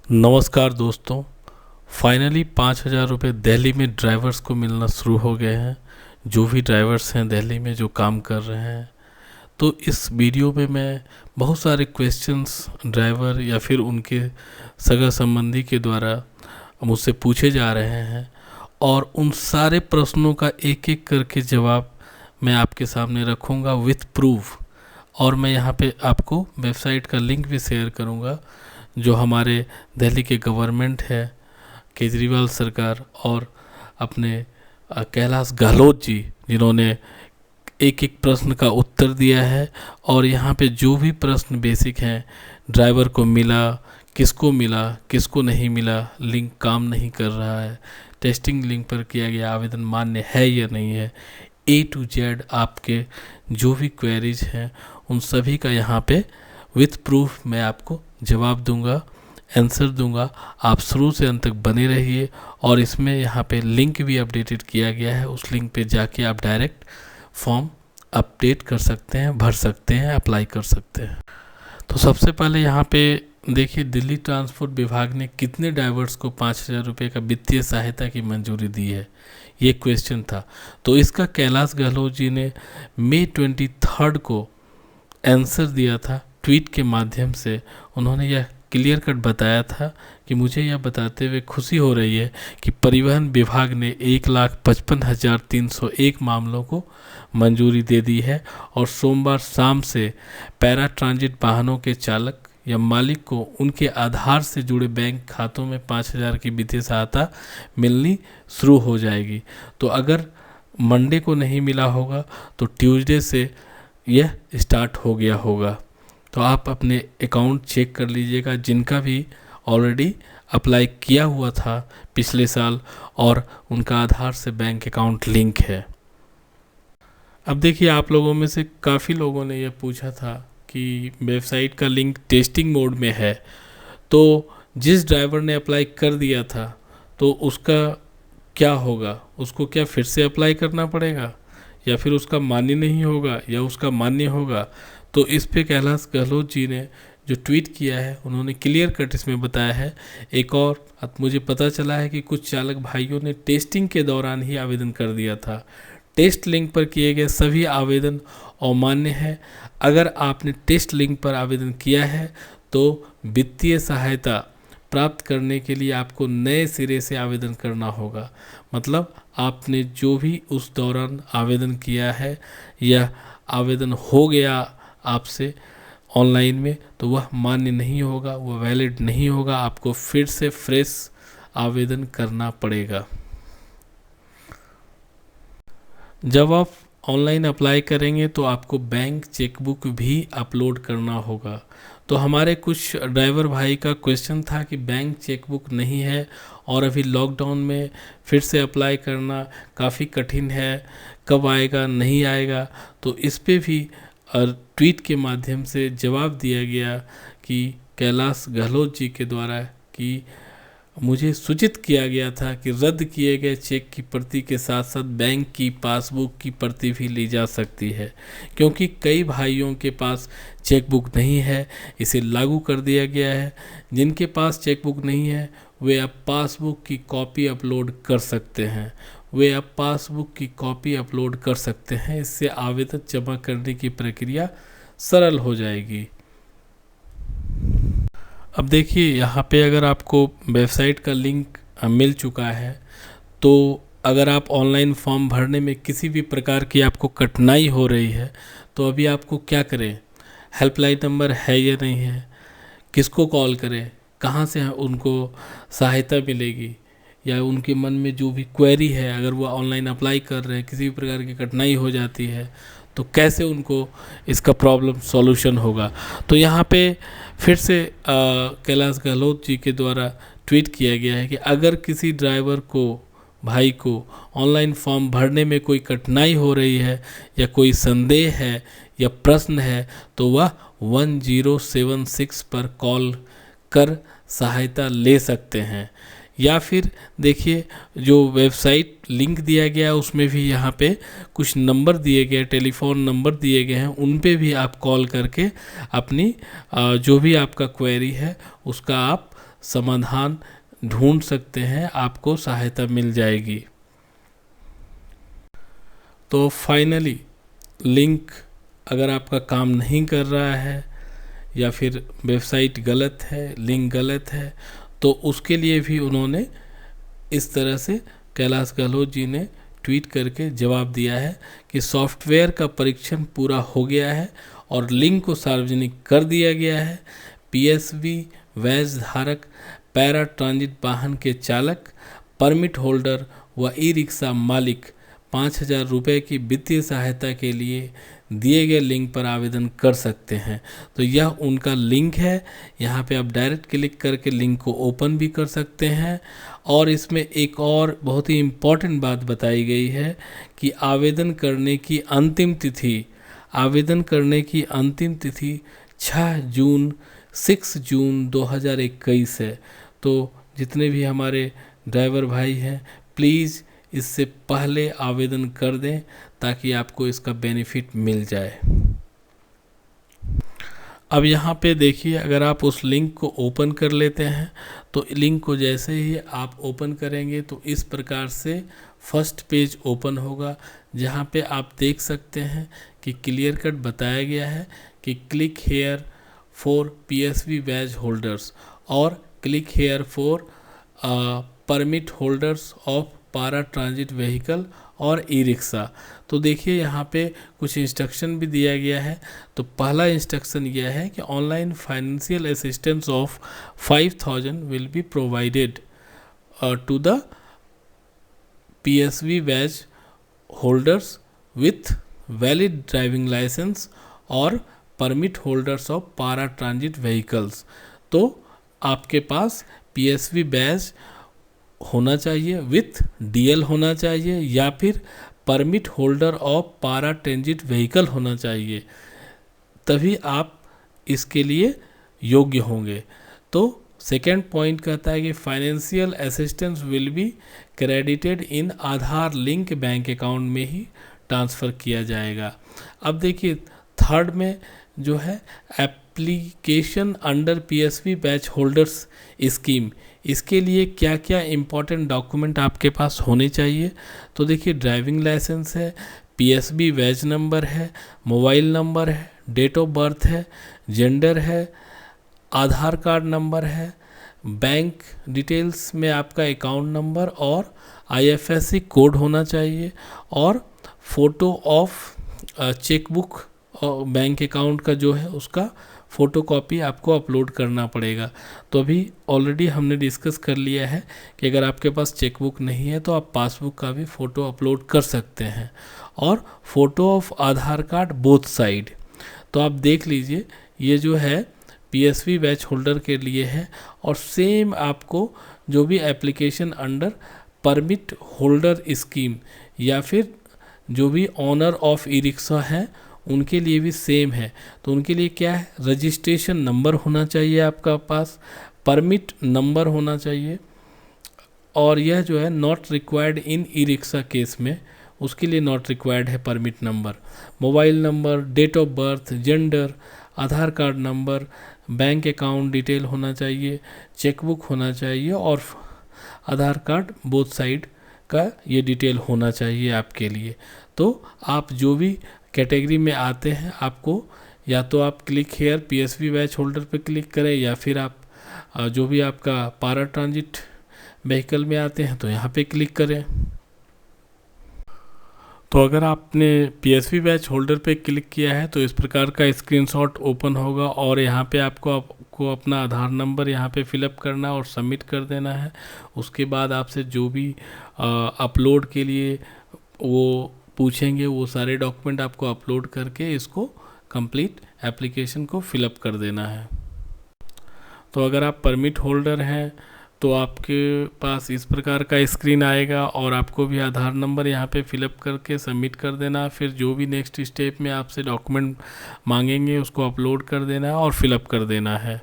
नमस्कार दोस्तों। फाइनली 5,000 रुपये दिल्ली में ड्राइवर्स को मिलना शुरू हो गए हैं। जो भी ड्राइवर्स हैं दिल्ली में जो काम कर रहे हैं, तो इस वीडियो में मैं बहुत सारे क्वेश्चंस ड्राइवर या फिर उनके सगा संबंधी के द्वारा मुझसे पूछे जा रहे हैं और उन सारे प्रश्नों का एक एक करके जवाब मैं आपके सामने रखूँगा विथ प्रूफ। और मैं यहाँ पे आपको वेबसाइट का लिंक भी शेयर करूँगा जो हमारे दिल्ली के गवर्नमेंट है, केजरीवाल सरकार और अपने कैलाश गहलोत जी, जिन्होंने एक एक प्रश्न का उत्तर दिया है। और यहाँ पे जो भी प्रश्न बेसिक हैं, ड्राइवर को मिला, किसको नहीं मिला, लिंक काम नहीं कर रहा है, टेस्टिंग लिंक पर किया गया आवेदन मान्य है या नहीं है, A to Z आपके जो भी क्वेरीज हैं उन सभी का यहाँ पे विथ प्रूफ मैं आपको जवाब दूंगा, आंसर दूंगा। आप शुरू से अंत तक बने रहिए। और इसमें यहाँ पे लिंक भी अपडेटेड किया गया है, उस लिंक पे जाके आप डायरेक्ट फॉर्म अपडेट कर सकते हैं, भर सकते हैं, अप्लाई कर सकते हैं। तो सबसे पहले यहाँ पे देखिए, दिल्ली ट्रांसपोर्ट विभाग ने कितने ड्राइवर्स को 5,000 रुपये का वित्तीय सहायता की मंजूरी दी है, ये क्वेश्चन था। तो इसका कैलाश गहलोत जी ने मई 23 को आंसर दिया था ट्वीट के माध्यम से। उन्होंने यह क्लियर कट बताया था कि मुझे यह बताते हुए खुशी हो रही है कि परिवहन विभाग ने 1,55,301 मामलों को मंजूरी दे दी है और सोमवार शाम से पैरा ट्रांजिट वाहनों के चालक या मालिक को उनके आधार से जुड़े बैंक खातों में 5,000 की वित्तीय सहायता मिलनी शुरू हो जाएगी। तो अगर मंडे को नहीं मिला होगा तो ट्यूसडे से यह स्टार्ट हो गया होगा। तो आप अपने अकाउंट चेक कर लीजिएगा, जिनका भी ऑलरेडी अप्लाई किया हुआ था पिछले साल और उनका आधार से बैंक अकाउंट लिंक है। अब देखिए, आप लोगों में से काफ़ी लोगों ने यह पूछा था कि वेबसाइट का लिंक टेस्टिंग मोड में है, तो जिस ड्राइवर ने अप्लाई कर दिया था तो उसका क्या होगा, उसको क्या फिर से अप्लाई करना पड़ेगा या फिर उसका मान्य नहीं होगा या उसका मान्य होगा। तो इस पे कैलाश गहलोत जी ने जो ट्वीट किया है, उन्होंने क्लियर कट इसमें बताया है। एक और मुझे पता चला है कि कुछ चालक भाइयों ने टेस्टिंग के दौरान ही आवेदन कर दिया था। टेस्ट लिंक पर किए गए सभी आवेदन अमान्य है। अगर आपने टेस्ट लिंक पर आवेदन किया है तो वित्तीय सहायता प्राप्त करने के लिए आपको नए सिरे से आवेदन करना होगा। मतलब आपने जो भी उस दौरान आवेदन किया है या आवेदन हो गया आपसे ऑनलाइन में, तो वह मान्य नहीं होगा, वह वैलिड नहीं होगा। आपको फिर से फ्रेश आवेदन करना पड़ेगा। जब आप ऑनलाइन अप्लाई करेंगे तो आपको बैंक चेकबुक भी अपलोड करना होगा। तो हमारे कुछ ड्राइवर भाई का क्वेश्चन था कि बैंक चेकबुक नहीं है और अभी लॉकडाउन में फिर से अप्लाई करना काफ़ी कठिन है, कब आएगा नहीं आएगा। तो इस पे भी ट्वीट के माध्यम से जवाब दिया गया कि कैलाश गहलोत जी के द्वारा कि मुझे सूचित किया गया था कि रद्द किए गए चेक की प्रति के साथ साथ बैंक की पासबुक की प्रति भी ली जा सकती है, क्योंकि कई भाइयों के पास चेकबुक नहीं है, इसे लागू कर दिया गया है। जिनके पास चेकबुक नहीं है वे अब पासबुक की कॉपी अपलोड कर सकते हैं, इससे आवेदन जमा करने की प्रक्रिया सरल हो जाएगी। अब देखिए, यहाँ पे अगर आपको वेबसाइट का लिंक मिल चुका है, तो अगर आप ऑनलाइन फॉर्म भरने में किसी भी प्रकार की आपको कठिनाई हो रही है तो अभी आपको क्या करें, हेल्पलाइन नंबर है या नहीं है, किसको कॉल करें, कहाँ से उनको सहायता मिलेगी, या उनके मन में जो भी क्वेरी है, अगर वो ऑनलाइन अप्लाई कर रहे हैं, किसी भी प्रकार की कठिनाई हो जाती है तो कैसे उनको इसका प्रॉब्लम सॉल्यूशन होगा। तो यहाँ पे फिर से कैलाश गहलोत जी के द्वारा ट्वीट किया गया है कि अगर किसी ड्राइवर को, भाई को ऑनलाइन फॉर्म भरने में कोई कठिनाई हो रही है या कोई संदेह है या प्रश्न है तो वह 1076 पर कॉल कर सहायता ले सकते हैं। या फिर देखिए जो वेबसाइट लिंक दिया गया है उसमें भी यहाँ पे कुछ नंबर दिए गए, टेलीफोन नंबर दिए गए हैं, उन पे भी आप कॉल करके अपनी जो भी आपका क्वेरी है उसका आप समाधान ढूंढ सकते हैं, आपको सहायता मिल जाएगी। तो फाइनली लिंक अगर आपका काम नहीं कर रहा है या फिर वेबसाइट गलत है, लिंक गलत है, तो उसके लिए भी उन्होंने इस तरह से कैलाश गहलोत जी ने ट्वीट करके जवाब दिया है कि सॉफ्टवेयर का परीक्षण पूरा हो गया है और लिंक को सार्वजनिक कर दिया गया है। पीएसवी वैज धारक, पैरा ट्रांजिट वाहन के चालक, परमिट होल्डर व ई रिक्शा मालिक 5,000 रुपये की वित्तीय सहायता के लिए दिए गए लिंक पर आवेदन कर सकते हैं। तो यह उनका लिंक है, यहाँ पे आप डायरेक्ट क्लिक करके लिंक को ओपन भी कर सकते हैं। और इसमें एक और बहुत ही इम्पॉर्टेंट बात बताई गई है कि आवेदन करने की अंतिम तिथि 6 जून 2021 है। तो जितने भी हमारे ड्राइवर भाई हैं, प्लीज़ इससे पहले आवेदन कर दें ताकि आपको इसका बेनिफिट मिल जाए। अब यहाँ पे देखिए, अगर आप उस लिंक को ओपन कर लेते हैं तो लिंक को जैसे ही आप ओपन करेंगे तो इस प्रकार से फर्स्ट पेज ओपन होगा, जहाँ पे आप देख सकते हैं कि क्लियर कट बताया गया है कि click here for PSV badge holders और click here for permit holders of para transit vehicle और ई रिक्शा। तो देखिए यहाँ पे कुछ इंस्ट्रक्शन भी दिया गया है। तो पहला इंस्ट्रक्शन यह है कि online financial assistance of 5,000 will be provided to the PSV badge holders with valid driving licence और permit holders of para transit vehicles. तो आपके पास पीएसवी बैज होना चाहिए, विथ डीएल होना चाहिए या फिर permit holder of para transit vehicle होना चाहिए, तभी आप इसके लिए योग्य होंगे। तो सेकेंड पॉइंट कहता है कि financial assistance will be credited in Aadhaar link bank account में ही ट्रांसफ़र किया जाएगा। अब देखिए थर्ड में जो है application under PSV batch holders scheme, इसके लिए क्या क्या इम्पोर्टेंट डॉक्यूमेंट आपके पास होने चाहिए। तो देखिए ड्राइविंग लाइसेंस है, पीएसबी बैच नंबर है, मोबाइल नंबर है, डेट ऑफ बर्थ है, जेंडर है, आधार कार्ड नंबर है, बैंक डिटेल्स में आपका अकाउंट नंबर और आईएफएससी कोड होना चाहिए और फोटो ऑफ चेकबुक और बैंक अकाउंट का जो है उसका फ़ोटो कॉपी आपको अपलोड करना पड़ेगा। तो अभी ऑलरेडी हमने डिस्कस कर लिया है कि अगर आपके पास चेकबुक नहीं है तो आप पासबुक का भी फ़ोटो अपलोड कर सकते हैं और photo of Aadhaar card both side. तो आप देख लीजिए ये जो है पीएसवी बैच होल्डर के लिए है और सेम आपको जो भी application under permit holder scheme या फिर जो भी ऑनर ऑफ ई रिक्शा है उनके लिए भी सेम है। तो उनके लिए क्या है, रजिस्ट्रेशन नंबर होना चाहिए आपका पास, परमिट नंबर होना चाहिए और यह जो है not required in e rickshaw case में उसके लिए नॉट रिक्वायर्ड है permit number, mobile number, date of birth, gender, Aadhaar card number, bank account detail होना चाहिए, चेकबुक होना चाहिए और आधार कार्ड बोथ साइड का ये डिटेल होना चाहिए आपके लिए। तो आप जो भी कैटेगरी में आते हैं आपको या तो आप click here PSV batch holder पे क्लिक करें या फिर आप जो भी आपका पारा ट्रांजिट व्हीकल में आते हैं तो यहाँ पे क्लिक करें। तो अगर आपने पीएसवी बैच होल्डर पे क्लिक किया है तो इस प्रकार का स्क्रीनशॉट ओपन होगा और यहाँ पे आपको अपना आधार नंबर यहाँ पे फिलअप करना और सबमिट कर देना है। उसके बाद आपसे जो भी अपलोड के लिए वो पूछेंगे वो सारे डॉक्यूमेंट आपको अपलोड करके इसको कंप्लीट एप्लीकेशन को फिलअप कर देना है। तो अगर आप परमिट होल्डर हैं तो आपके पास इस प्रकार का स्क्रीन आएगा और आपको भी आधार नंबर यहाँ पे फिलअप करके सबमिट कर देना है। फिर जो भी नेक्स्ट स्टेप में आपसे डॉक्यूमेंट मांगेंगे उसको अपलोड कर देना है और फिलअप कर देना है।